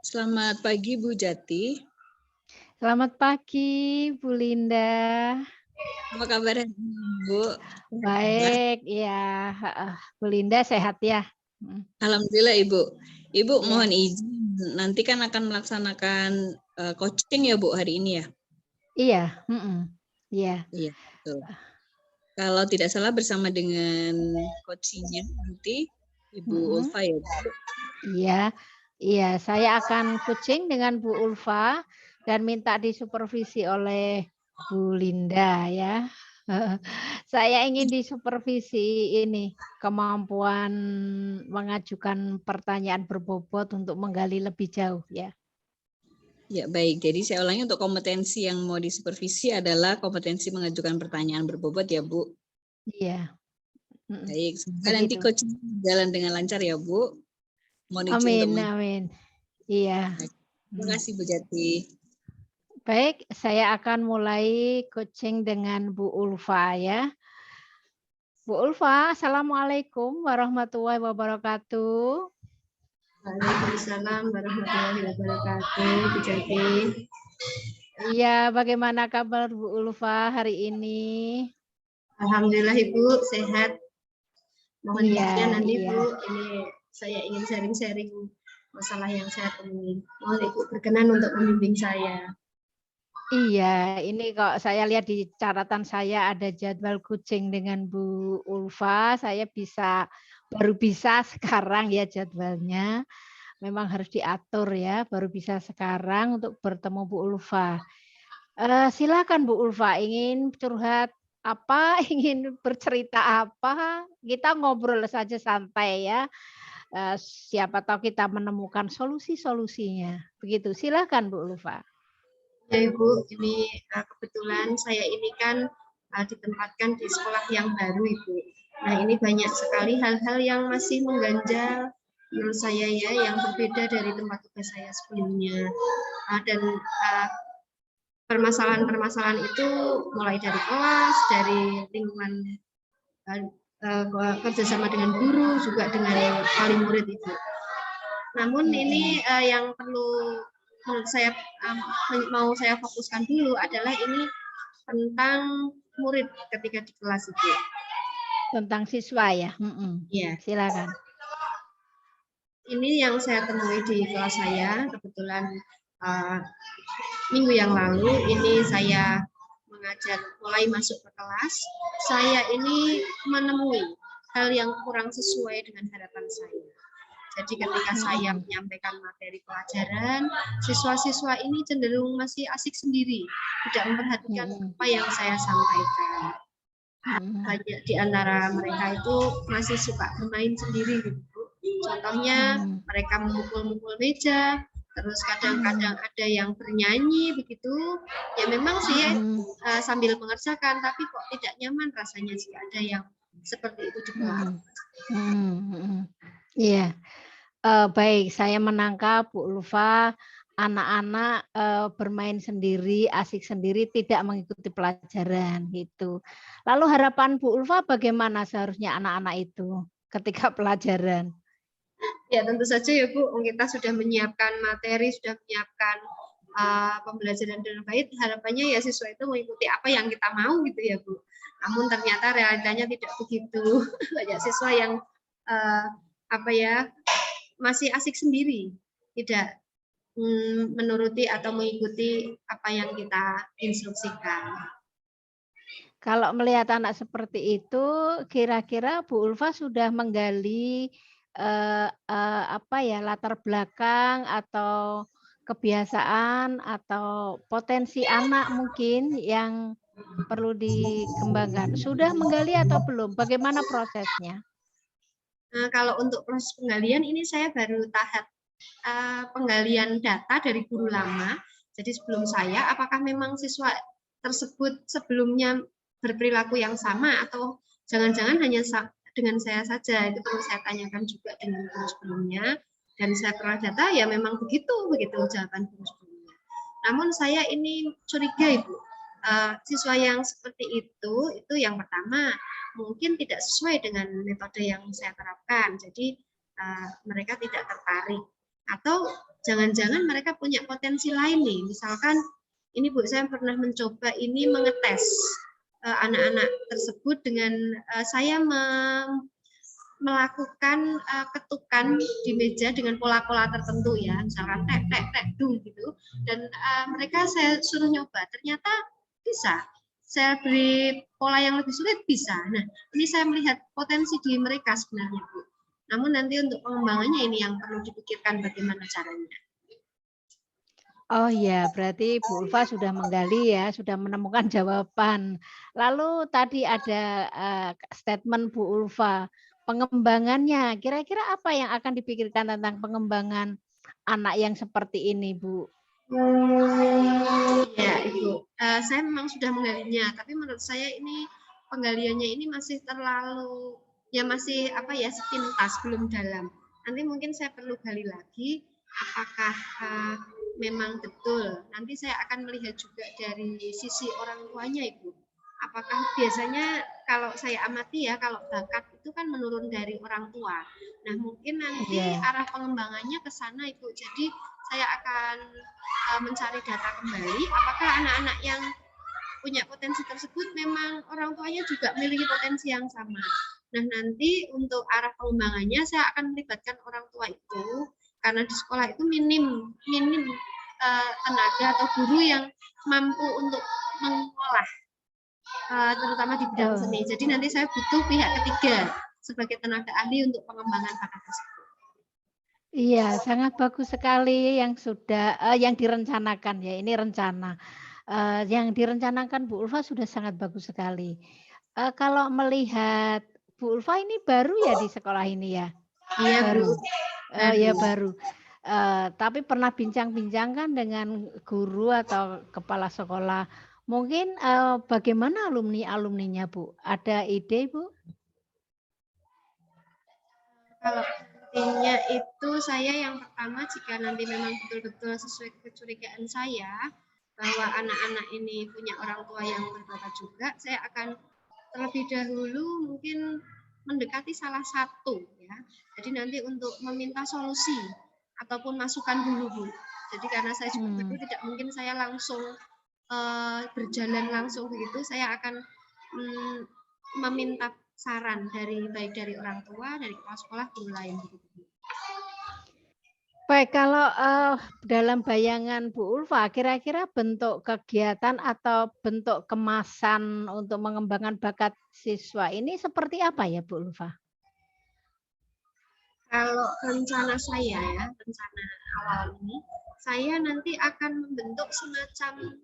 Selamat pagi Bu Jati. Selamat pagi, Bu Linda. Apa kabar Bu? Sehat ya? Baik, iya, heeh. Bu Linda sehat ya? Mhm, Alhamdulillah Ibu. Ibu iya. mohon izin, nanti kan akan melaksanakan coaching ya Bu hari ini ya? Iya, iya. Iya, betul. Kalau tidak salah bersama dengan coachingnya nanti Ibu Mhm, Ulfa ya Bu. iya, iya. Saya akan coaching dengan Bu Ulfa dan minta disupervisi oleh Bu Linda ya. Heeh. Saya ingin disupervisi ini, kemampuan mengajukan pertanyaan berbobot untuk menggali lebih jauh ya. Ya baik, jadi saya ulangi untuk kompetensi yang mau disupervisi adalah kompetensi mengajukan pertanyaan berbobot ya Bu. Iya, Baik, semoga nanti begitu. coaching berjalan dengan lancar ya Bu. Mohon izin untuk Amin amin. Iya, Terima mhm. kasih Bu Jati. Baik, saya akan mulai coaching dengan Bu Ulfa ya. Bu Ulfa, assalamualaikum warahmatullahi wabarakatuh. Waalaikumsalam warahmatullahi wabarakatuh, Bu Jati. Iya, bagaimana kabar Bu Ulfa hari ini? Alhamdulillah Ibu sehat. Mohon Iya izin nanti iya. Bu, ini saya ingin sharing-sharing masalah yang saya temui. Mohon Ibu berkenan untuk membimbing saya. Iya, ini kok saya lihat di catatan saya ada jadwal coaching dengan Bu Ulfa, saya baru bisa sekarang ya jadwalnya. Memang harus diatur ya, baru bisa sekarang untuk bertemu Bu Ulfa. Silakan Bu Ulfa, ingin curhat apa, ingin bercerita apa, kita ngobrol saja santai ya, siapa tahu kita menemukan solusi-solusinya, begitu. Silakan Bu Ulfa. Ya Ibu, ini kebetulan saya ini kan ditempatkan di sekolah yang baru Ibu. Nah ini banyak sekali hal-hal yang masih mengganjal menurut saya ya, yang berbeda dari tempat tugas saya sebelumnya. Dan permasalahan-permasalahan itu mulai dari kelas, dari lingkungan kerjasama dengan guru, juga dengan wali murid itu. Namun ini yang perlu menurut saya mau saya fokuskan dulu adalah ini tentang murid ketika di kelas itu. Tentang siswa ya? Ya, Silakan. ini yang saya temui di kelas saya kebetulan minggu yang lalu ini saya mengajar mulai masuk ke kelas, saya ini menemui hal yang kurang sesuai dengan harapan saya. Jadi ketika saya menyampaikan materi pelajaran, siswa-siswa ini cenderung masih asik sendiri, tidak memperhatikan apa yang saya sampaikan. Banyak di antara mereka itu masih suka bermain sendiri gitu. Contohnya mereka memukul-mukul meja, terus kadang-kadang ada yang bernyanyi begitu. Ya memang sih sambil mengerjakan, tapi kok tidak nyaman rasanya jika ada yang seperti itu di kelas. Iya, baik saya menangkap Bu Ulfa, anak-anak, bermain sendiri, asik sendiri, tidak mengikuti pelajaran gitu. Lalu harapan Bu Ulfa bagaimana seharusnya anak-anak itu ketika pelajaran? Ya tentu saja ya Bu, kita sudah menyiapkan materi, sudah menyiapkan pembelajaran dengan baik, harapannya ya siswa itu mengikuti apa yang kita mau gitu ya Bu. Namun ternyata realitanya tidak begitu. Banyak siswa yang masih asik sendiri, tidak menuruti atau mengikuti apa yang kita instruksikan. Kalau melihat anak seperti itu, kira-kira Bu Ulfa sudah menggali, latar belakang atau kebiasaan atau potensi anak mungkin yang perlu dikembangkan. Sudah menggali atau belum? Bagaimana prosesnya? Kalau untuk proses penggalian ini saya baru tahap penggalian data dari guru lama. Jadi sebelum saya, apakah memang siswa tersebut sebelumnya berperilaku yang sama atau jangan-jangan hanya dengan saya saja? Itu perlu saya tanyakan juga dengan guru sebelumnya. Dan saya peroleh data ya memang begitu jawaban guru sebelumnya. Namun saya ini curiga Ibu, siswa yang seperti itu yang pertama mungkin tidak sesuai dengan metode yang saya terapkan. Jadi mereka tidak tertarik Atau jangan-jangan mereka punya potensi lain nih, misalkan ini Bu, saya pernah mencoba ini mengetes anak-anak tersebut dengan saya melakukan ketukan di meja dengan pola-pola tertentu ya, misalkan tek tek tek dung gitu, dan mereka saya suruh nyoba, ternyata bisa. Saya beri pola yang lebih sulit bisa. Nah, ini saya melihat potensi di mereka sebenarnya Bu. Namun nanti untuk pengembangannya ini yang perlu dipikirkan bagaimana caranya. Oh ya, berarti Bu Ulfa sudah menggali ya, sudah menemukan jawaban. Lalu tadi ada statement Bu Ulfa, pengembangannya. Kira-kira apa yang akan dipikirkan tentang pengembangan anak yang seperti ini, Bu? Ya, Ibu. Saya memang sudah menggalinya, tapi menurut saya ini penggaliannya ini masih terlalu ya masih apa ya sepintas, belum dalam. Nanti mungkin saya perlu gali lagi apakah memang betul. Nanti saya akan melihat juga dari sisi orang tuanya, Ibu. Apakah biasanya kalau saya amati ya, kalau bakat itu kan menurun dari orang tua. Nah, mungkin nanti arah pengembangannya ke sana, Ibu. Jadi saya akan mencari data kembali apakah anak-anak yang punya potensi tersebut memang orang tuanya juga memiliki potensi yang sama. Nah, nanti untuk arah pengembangannya saya akan melibatkan orang tua itu karena di sekolah itu minim tenaga atau guru yang mampu untuk mengolah terutama di bidang seni. Jadi nanti saya butuh pihak ketiga sebagai tenaga ahli untuk pengembangan bakat tersebut. Iya, sangat bagus sekali yang sudah yang direncanakan ya. Ini rencana. Yang direncanakan Bu Ulfa sudah sangat bagus sekali. Kalau melihat Bu Ulfa ini baru ya di sekolah ini ya? Iya, Baru. Bu. Ya baru. Tapi pernah bincang-bincang kan dengan guru atau kepala sekolah. Mungkin bagaimana alumni-alumninya, Bu? Ada ide, Bu? Kalau nantinya itu saya yang pertama jika nanti memang betul-betul sesuai kecurigaan saya bahwa anak-anak ini punya orang tua yang berbakat juga, saya akan terlebih dahulu mungkin mendekati salah satu ya. Jadi nanti untuk meminta solusi ataupun masukan dulu Bu. Jadi karena saya juga baru tidak mungkin saya langsung berjalan langsung begitu, saya akan meminta saran dari baik dari orang tua, dari kepala sekolah, guru lain begitu. Baik, kalau dalam bayangan Bu Ulfa, kira-kira bentuk kegiatan atau bentuk kemasan untuk mengembangkan bakat siswa ini seperti apa ya Bu Ulfa? Kalau rencana saya ya, rencana awal ini, saya nanti akan membentuk semacam,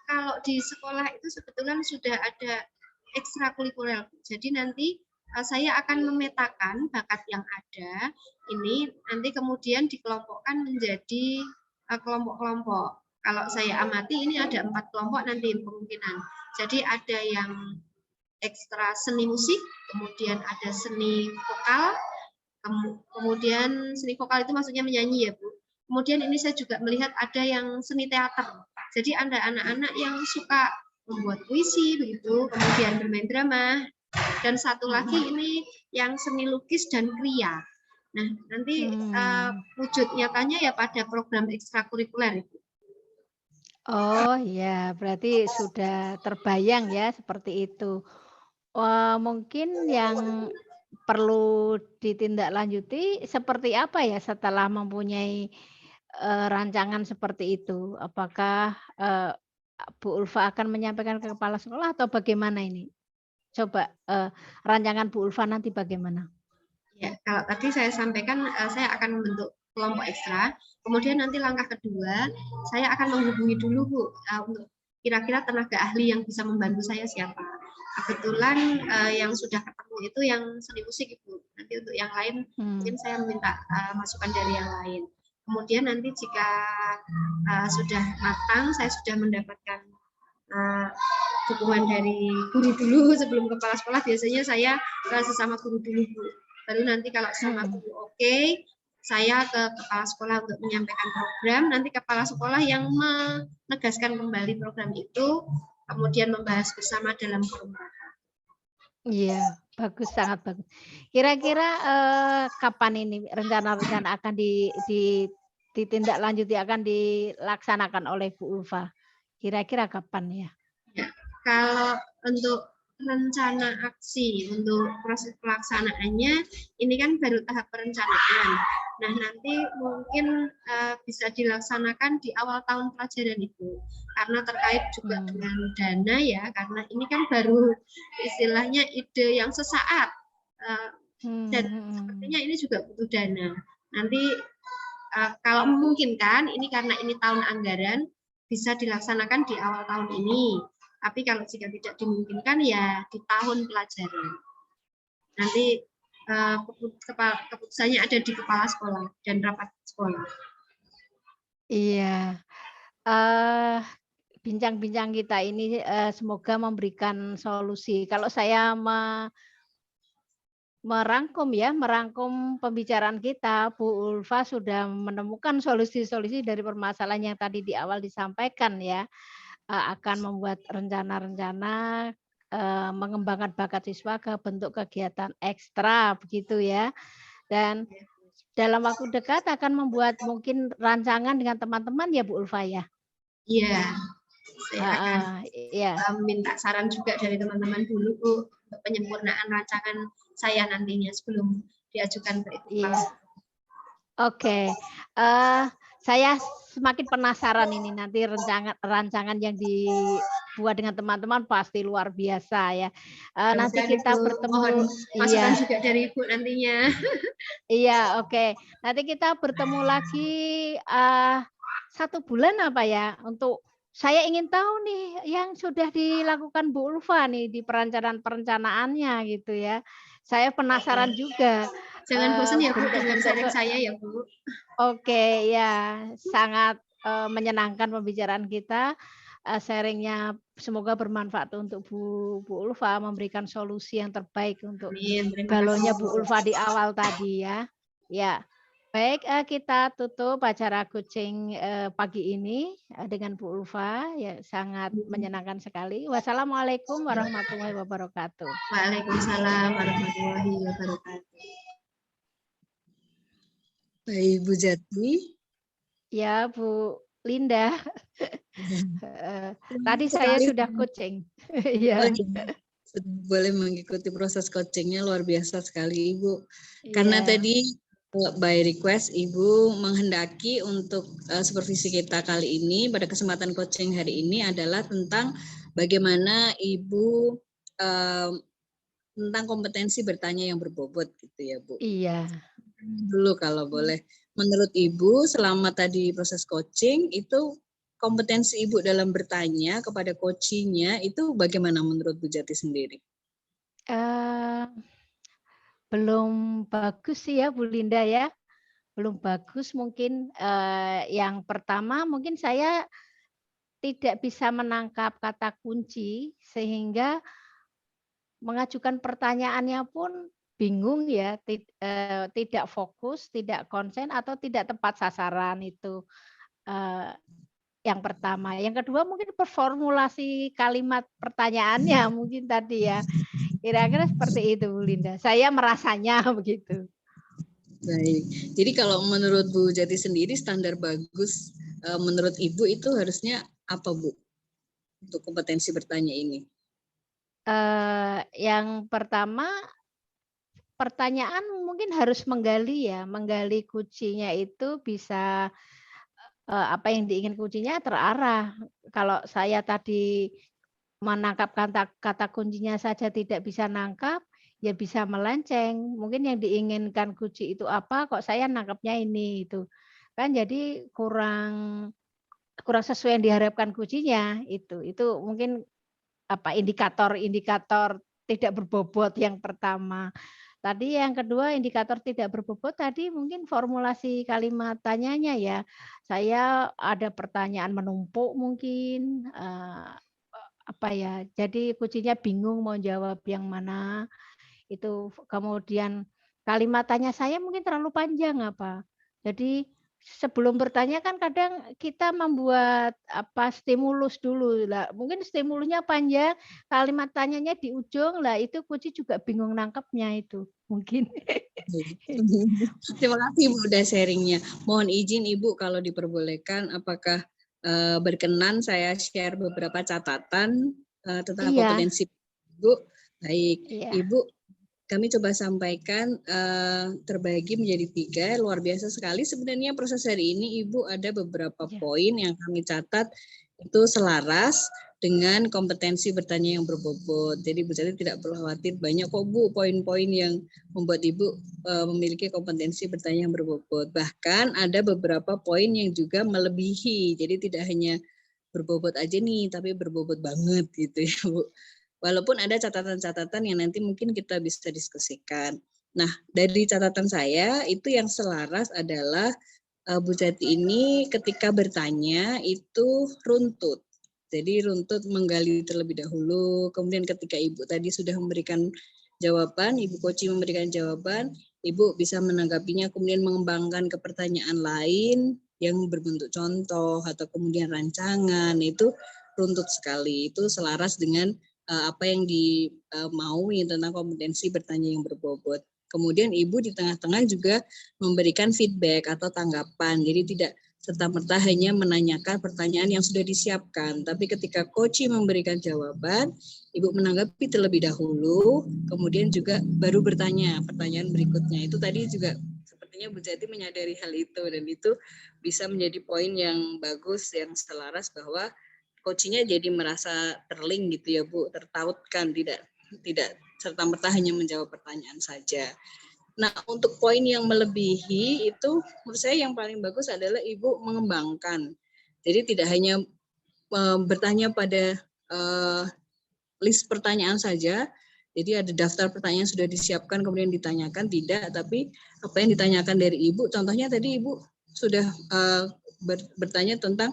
kalau di sekolah itu sebetulnya sudah ada ekstrakurikuler. Jadi nanti saya akan memetakan bakat yang ada, ini nanti kemudian dikelompokkan menjadi kelompok-kelompok. Kalau saya amati ini ada 4 kelompok nanti kemungkinan. Jadi ada yang ekstra seni musik, kemudian ada seni vokal, kemudian seni vokal itu maksudnya menyanyi ya Bu. Kemudian ini saya juga melihat ada yang seni teater. Jadi ada anak-anak yang suka membuat puisi begitu, kemudian bermain drama, dan satu lagi ini yang seni lukis dan kriya. Nah, nanti wujud nyatanya ya pada program ekstrakurikuler itu. Oh ya, berarti sudah terbayang ya seperti itu. Mungkin yang perlu ditindaklanjuti seperti apa ya setelah mempunyai rancangan seperti itu? Apakah Bu Ulfa akan menyampaikan ke kepala sekolah atau bagaimana ini? Coba rancangan Bu Ulfa nanti bagaimana? Ya, kalau tadi saya sampaikan saya akan membentuk kelompok ekstra. Kemudian nanti langkah kedua, saya akan menghubungi dulu Bu untuk kira-kira tenaga ahli yang bisa membantu saya siapa. Kebetulan yang sudah ketemu itu yang seni musik Ibu. Nanti untuk yang lain mungkin saya meminta masukan dari yang lain. Kemudian nanti jika sudah matang, saya sudah mendapatkan dukungan dari guru dulu sebelum kepala sekolah. Biasanya saya sesama guru dulu Bu. Baru nanti kalau sama guru oke, saya ke kepala sekolah untuk menyampaikan program. Nanti kepala sekolah yang menegaskan kembali program itu, kemudian membahas bersama dalam forum rapat. Iya, bagus, sangat bagus. Kira-kira, kapan ini rencana-rencana akan ditindaklanjuti, akan dilaksanakan oleh Bu Ulfa? Kira-kira kapan ya? Ya, kalau untuk rencana aksi untuk proses pelaksanaannya ini kan baru tahap perencanaan. Nah, nanti mungkin bisa dilaksanakan di awal tahun pelajaran Ibu. Karena terkait juga dengan dana ya, karena ini kan baru istilahnya ide yang sesaat. Dan sepertinya ini juga butuh dana. Nanti kalau memungkinkan, ini karena ini tahun anggaran, bisa dilaksanakan di awal tahun ini. Tapi kalau jika tidak dimungkinkan, ya di tahun pelajaran. Nanti keputusannya ada di kepala sekolah dan rapat sekolah. Iya. Bincang-bincang kita ini semoga memberikan solusi. Kalau saya merangkum pembicaraan kita, Bu Ulfa sudah menemukan solusi-solusi dari permasalahan yang tadi di awal disampaikan ya, akan membuat rencana-rencana, mengembangkan bakat siswa ke bentuk kegiatan ekstra begitu ya. Dan dalam waktu dekat akan membuat mungkin rancangan dengan teman-teman ya Bu Ulfa ya? Iya, saya akan iya. minta saran juga dari teman-teman dulu Bu, untuk penyempurnaan rancangan saya nantinya sebelum diajukan ke itu. Iya. Oke, saya semakin penasaran ini nanti rancangan yang dibuat dengan teman-teman pasti luar biasa ya. Nanti kita bertemu. Mohon masukan juga dari Ibu nantinya. Iya, oke. Nanti kita bertemu lagi 1 bulan apa ya, untuk saya ingin tahu nih yang sudah dilakukan Bu Ulfa nih di perencanaannya gitu ya. Saya penasaran juga. Jangan bosan ya Bu bentuk dengan sharing saya ya Bu. Oke, ya sangat menyenangkan pembicaraan kita. Sharing-nya semoga bermanfaat untuk Bu Ulfa, memberikan solusi yang terbaik untuk balonnya Bu Ulfa di awal tadi ya. Ya, baik, kita tutup acara coaching pagi ini dengan Bu Ulfa, ya sangat menyenangkan sekali. Wassalamualaikum warahmatullahi wabarakatuh. Waalaikumsalam warahmatullahi wabarakatuh. Baik, Bu Jati. Ya, Bu Linda. Tadi saya sudah coaching. Iya. Boleh mengikuti proses coachingnya, luar biasa sekali Ibu. Karena tadi by request Ibu menghendaki untuk supervisi kita kali ini pada kesempatan coaching hari ini adalah tentang bagaimana Ibu tentang kompetensi bertanya yang berbobot gitu ya Bu. Iya. Dulu kalau boleh, menurut Ibu selama tadi proses coaching itu kompetensi Ibu dalam bertanya kepada coachingnya itu bagaimana menurut Bu Jati sendiri? Belum bagus sih ya Bu Linda ya, belum bagus mungkin. Yang pertama mungkin saya tidak bisa menangkap kata kunci sehingga mengajukan pertanyaannya pun bingung ya, tidak fokus, tidak konsen, atau tidak tepat sasaran itu. Yang pertama. Yang kedua mungkin performulasi kalimat pertanyaannya mungkin tadi ya. Kira-kira seperti itu Bu Linda. Saya merasanya begitu. Baik. Jadi kalau menurut Bu Jati sendiri standar bagus menurut Ibu itu harusnya apa Bu untuk kompetensi bertanya ini? Yang pertama pertanyaan mungkin harus menggali kuncinya itu bisa apa yang diingin kuncinya terarah. Kalau saya tadi menangkap kata kuncinya saja tidak bisa nangkap, ya bisa melenceng. Mungkin yang diinginkan kunci itu apa, kok saya nangkapnya ini, itu. Kan jadi kurang sesuai yang diharapkan kuncinya, itu. Itu mungkin indikator tidak berbobot yang pertama. Tadi yang kedua indikator tidak berbobot tadi mungkin formulasi kalimat tanyanya ya. Saya ada pertanyaan menumpuk mungkin, jadi kuncinya bingung mau jawab yang mana, itu. Kemudian kalimat tanya saya mungkin terlalu panjang apa. Jadi sebelum bertanya kan kadang kita membuat stimulus dulu lah. Mungkin stimulusnya panjang, kalimat tanyanya di ujung lah, itu Kuci juga bingung nangkepnya itu mungkin. Terima kasih Ibu udah sharingnya. Mohon izin Ibu kalau diperbolehkan, apakah berkenan saya share beberapa catatan tentang kompetensi Ibu? Baik, Ibu. Kami coba sampaikan terbagi menjadi 3, luar biasa sekali. Sebenarnya proses hari ini Ibu ada beberapa poin yang kami catat itu selaras dengan kompetensi bertanya yang berbobot. Jadi Bu Jati tidak perlu khawatir, banyak kok Bu poin-poin yang membuat Ibu memiliki kompetensi bertanya yang berbobot. Bahkan ada beberapa poin yang juga melebihi. Jadi tidak hanya berbobot aja nih, tapi berbobot banget gitu ya Bu. Walaupun ada catatan-catatan yang nanti mungkin kita bisa diskusikan. Nah, dari catatan saya itu yang selaras adalah Bu Jati ini ketika bertanya itu runtut. Jadi runtut menggali terlebih dahulu, kemudian ketika Ibu tadi sudah memberikan jawaban, Ibu Koci memberikan jawaban, Ibu bisa menanggapinya kemudian mengembangkan ke pertanyaan lain yang berbentuk contoh atau kemudian rancangan, itu runtut sekali. Itu selaras dengan apa yang dimaui tentang kompetensi bertanya yang berbobot. Kemudian Ibu di tengah-tengah juga memberikan feedback atau tanggapan. Jadi tidak serta-merta hanya menanyakan pertanyaan yang sudah disiapkan. Tapi ketika Koci memberikan jawaban, Ibu menanggapi terlebih dahulu, kemudian juga baru bertanya pertanyaan berikutnya. Itu tadi juga sepertinya Bu Jati menyadari hal itu, dan itu bisa menjadi poin yang bagus, yang selaras bahwa Coaching-nya jadi merasa terling gitu ya Bu, tertautkan, tidak serta-merta hanya menjawab pertanyaan saja. Nah, untuk poin yang melebihi itu menurut saya yang paling bagus adalah Ibu mengembangkan. Jadi tidak hanya bertanya pada list pertanyaan saja, jadi ada daftar pertanyaan sudah disiapkan kemudian ditanyakan, tidak, tapi apa yang ditanyakan dari Ibu, contohnya tadi Ibu sudah bertanya tentang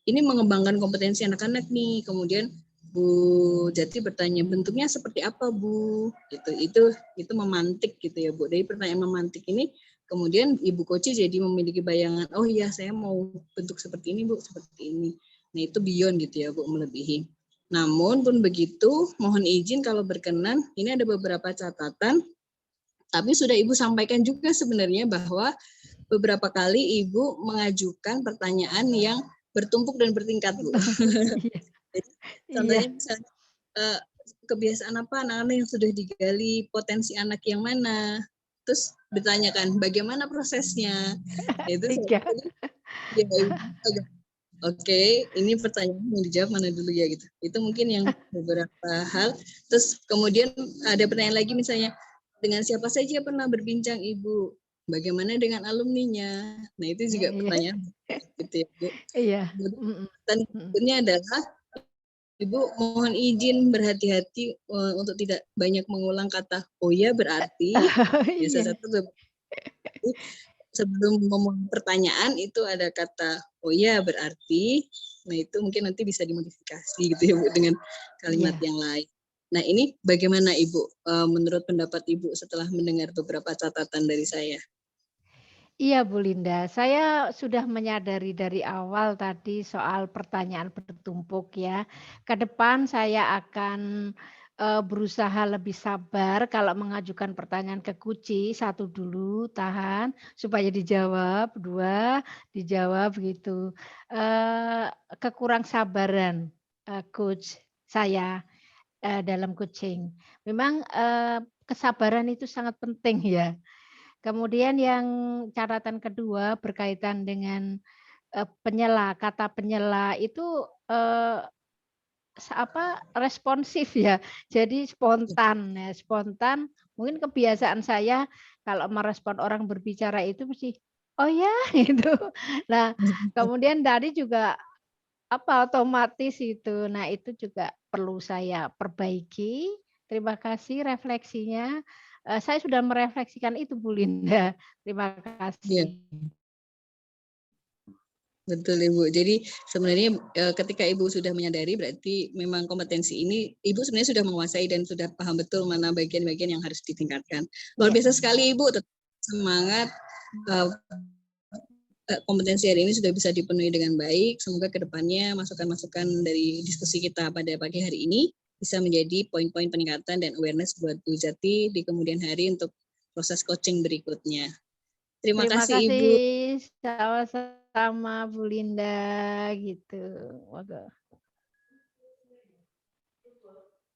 ini mengembangkan kompetensi anak-anak nih, kemudian Bu Jati bertanya bentuknya seperti apa Bu, gitu. Itu memantik gitu ya Bu. Dari pertanyaan memantik ini kemudian Ibu Koci jadi memiliki bayangan, oh iya saya mau bentuk seperti ini Bu, seperti ini. Nah itu beyond gitu ya Bu, melebihi. Namun pun begitu, mohon izin kalau berkenan, ini ada beberapa catatan, tapi sudah Ibu sampaikan juga sebenarnya bahwa beberapa kali Ibu mengajukan pertanyaan yang bertumpuk dan bertingkat Bu. Jadi, contohnya misalnya kebiasaan apa anak-anak yang sudah digali, potensi anak yang mana, terus ditanyakan bagaimana prosesnya. Itu ya, Oke, ini pertanyaan yang dijawab mana dulu ya gitu. Itu mungkin yang beberapa hal. Terus kemudian ada pertanyaan lagi misalnya, dengan siapa saja pernah berbincang Ibu? Bagaimana dengan alumninya? Nah itu juga pertanyaan gitu ya Bu. Iya. Dan berikutnya adalah Ibu mohon izin berhati-hati untuk tidak banyak mengulang kata oh ya berarti. Biasa satu sebelum memulai pertanyaan itu ada kata oh ya berarti. Nah itu mungkin nanti bisa dimodifikasi gitu ya Bu dengan kalimat yang lain. Nah ini bagaimana Ibu menurut pendapat Ibu setelah mendengar beberapa catatan dari saya? Iya Bu Linda, saya sudah menyadari dari awal tadi soal pertanyaan bertumpuk ya. Ke depan saya akan berusaha lebih sabar kalau mengajukan pertanyaan ke Kuci, 1 dulu, tahan supaya dijawab, 2 dijawab gitu. Kekurang sabaran coach saya dalam coaching. Memang kesabaran itu sangat penting ya. Kemudian yang catatan kedua berkaitan dengan penyela, kata penyela itu responsif ya. Jadi spontan ya, spontan. Mungkin kebiasaan saya kalau merespon orang berbicara itu mesti oh ya gitu. Nah, kemudian tadi juga otomatis itu. Nah, itu juga perlu saya perbaiki. Terima kasih refleksinya. Saya sudah merefleksikan itu Bu Linda. Terima kasih. Betul Ibu. Jadi sebenarnya ketika Ibu sudah menyadari berarti memang kompetensi ini Ibu sebenarnya sudah menguasai dan sudah paham betul mana bagian-bagian yang harus ditingkatkan. Luar biasa sekali Ibu, tetap semangat kompetensi hari ini sudah bisa dipenuhi dengan baik. Semoga kedepannya masukan-masukan dari diskusi kita pada pagi hari ini bisa menjadi poin-poin peningkatan dan awareness buat Bu Jati di kemudian hari untuk proses coaching berikutnya. Terima kasih Ibu. Sama-sama Bu Linda gitu. Waduh.